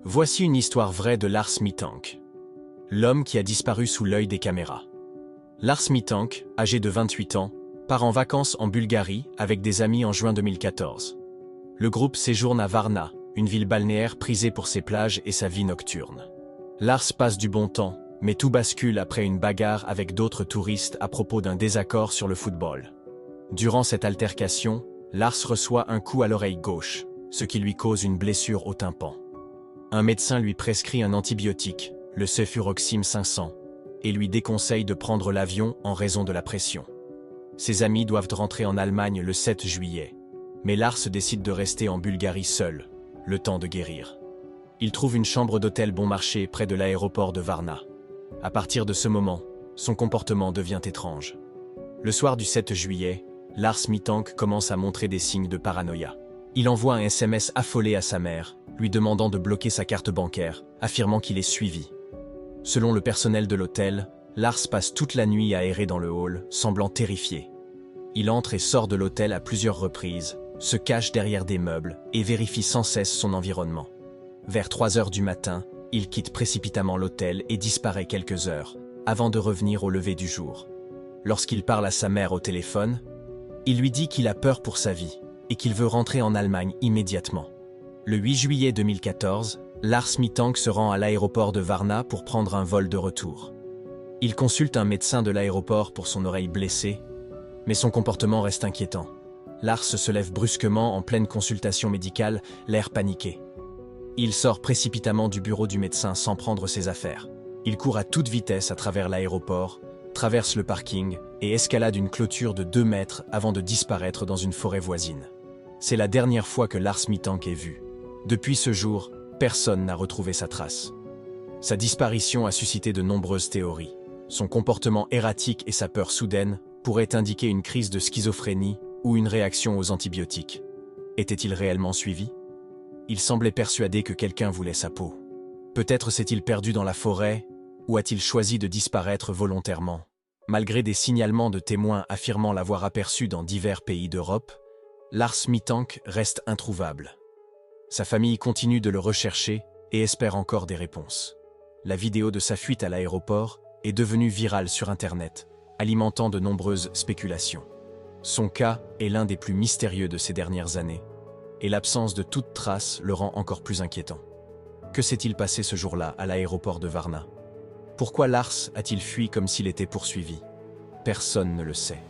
Voici une histoire vraie de Lars Mittank, l'homme qui a disparu sous l'œil des caméras. Lars Mittank, âgé de 28 ans, part en vacances en Bulgarie avec des amis en juin 2014. Le groupe séjourne à Varna, une ville balnéaire prisée pour ses plages et sa vie nocturne. Lars passe du bon temps, mais tout bascule après une bagarre avec d'autres touristes à propos d'un désaccord sur le football. Durant cette altercation, Lars reçoit un coup à l'oreille gauche, ce qui lui cause une blessure au tympan. Un médecin lui prescrit un antibiotique, le Cefuroxime 500, et lui déconseille de prendre l'avion en raison de la pression. Ses amis doivent rentrer en Allemagne le 7 juillet, mais Lars décide de rester en Bulgarie seul, le temps de guérir. Il trouve une chambre d'hôtel bon marché près de l'aéroport de Varna. À partir de ce moment, son comportement devient étrange. Le soir du 7 juillet, Lars Mittank commence à montrer des signes de paranoïa. Il envoie un SMS affolé à sa mère, lui demandant de bloquer sa carte bancaire, affirmant qu'il est suivi. Selon le personnel de l'hôtel, Lars passe toute la nuit à errer dans le hall, semblant terrifié. Il entre et sort de l'hôtel à plusieurs reprises, se cache derrière des meubles et vérifie sans cesse son environnement. Vers 3 heures du matin, il quitte précipitamment l'hôtel et disparaît quelques heures, avant de revenir au lever du jour. Lorsqu'il parle à sa mère au téléphone, il lui dit qu'il a peur pour sa vie et qu'il veut rentrer en Allemagne immédiatement. Le 8 juillet 2014, Lars Mittank se rend à l'aéroport de Varna pour prendre un vol de retour. Il consulte un médecin de l'aéroport pour son oreille blessée, mais son comportement reste inquiétant. Lars se lève brusquement en pleine consultation médicale, l'air paniqué. Il sort précipitamment du bureau du médecin sans prendre ses affaires. Il court à toute vitesse à travers l'aéroport, traverse le parking et escalade une clôture de 2 mètres avant de disparaître dans une forêt voisine. C'est la dernière fois que Lars Mittank est vu. Depuis ce jour, personne n'a retrouvé sa trace. Sa disparition a suscité de nombreuses théories. Son comportement erratique et sa peur soudaine pourraient indiquer une crise de schizophrénie ou une réaction aux antibiotiques. Était-il réellement suivi? Il semblait persuadé que quelqu'un voulait sa peau. Peut-être s'est-il perdu dans la forêt, ou a-t-il choisi de disparaître volontairement? Malgré des signalements de témoins affirmant l'avoir aperçu dans divers pays d'Europe, Lars Mittank reste introuvable. Sa famille continue de le rechercher et espère encore des réponses. La vidéo de sa fuite à l'aéroport est devenue virale sur Internet, alimentant de nombreuses spéculations. Son cas est l'un des plus mystérieux de ces dernières années, et l'absence de toute trace le rend encore plus inquiétant. Que s'est-il passé ce jour-là à l'aéroport de Varna? Pourquoi Lars a-t-il fui comme s'il était poursuivi? Personne ne le sait.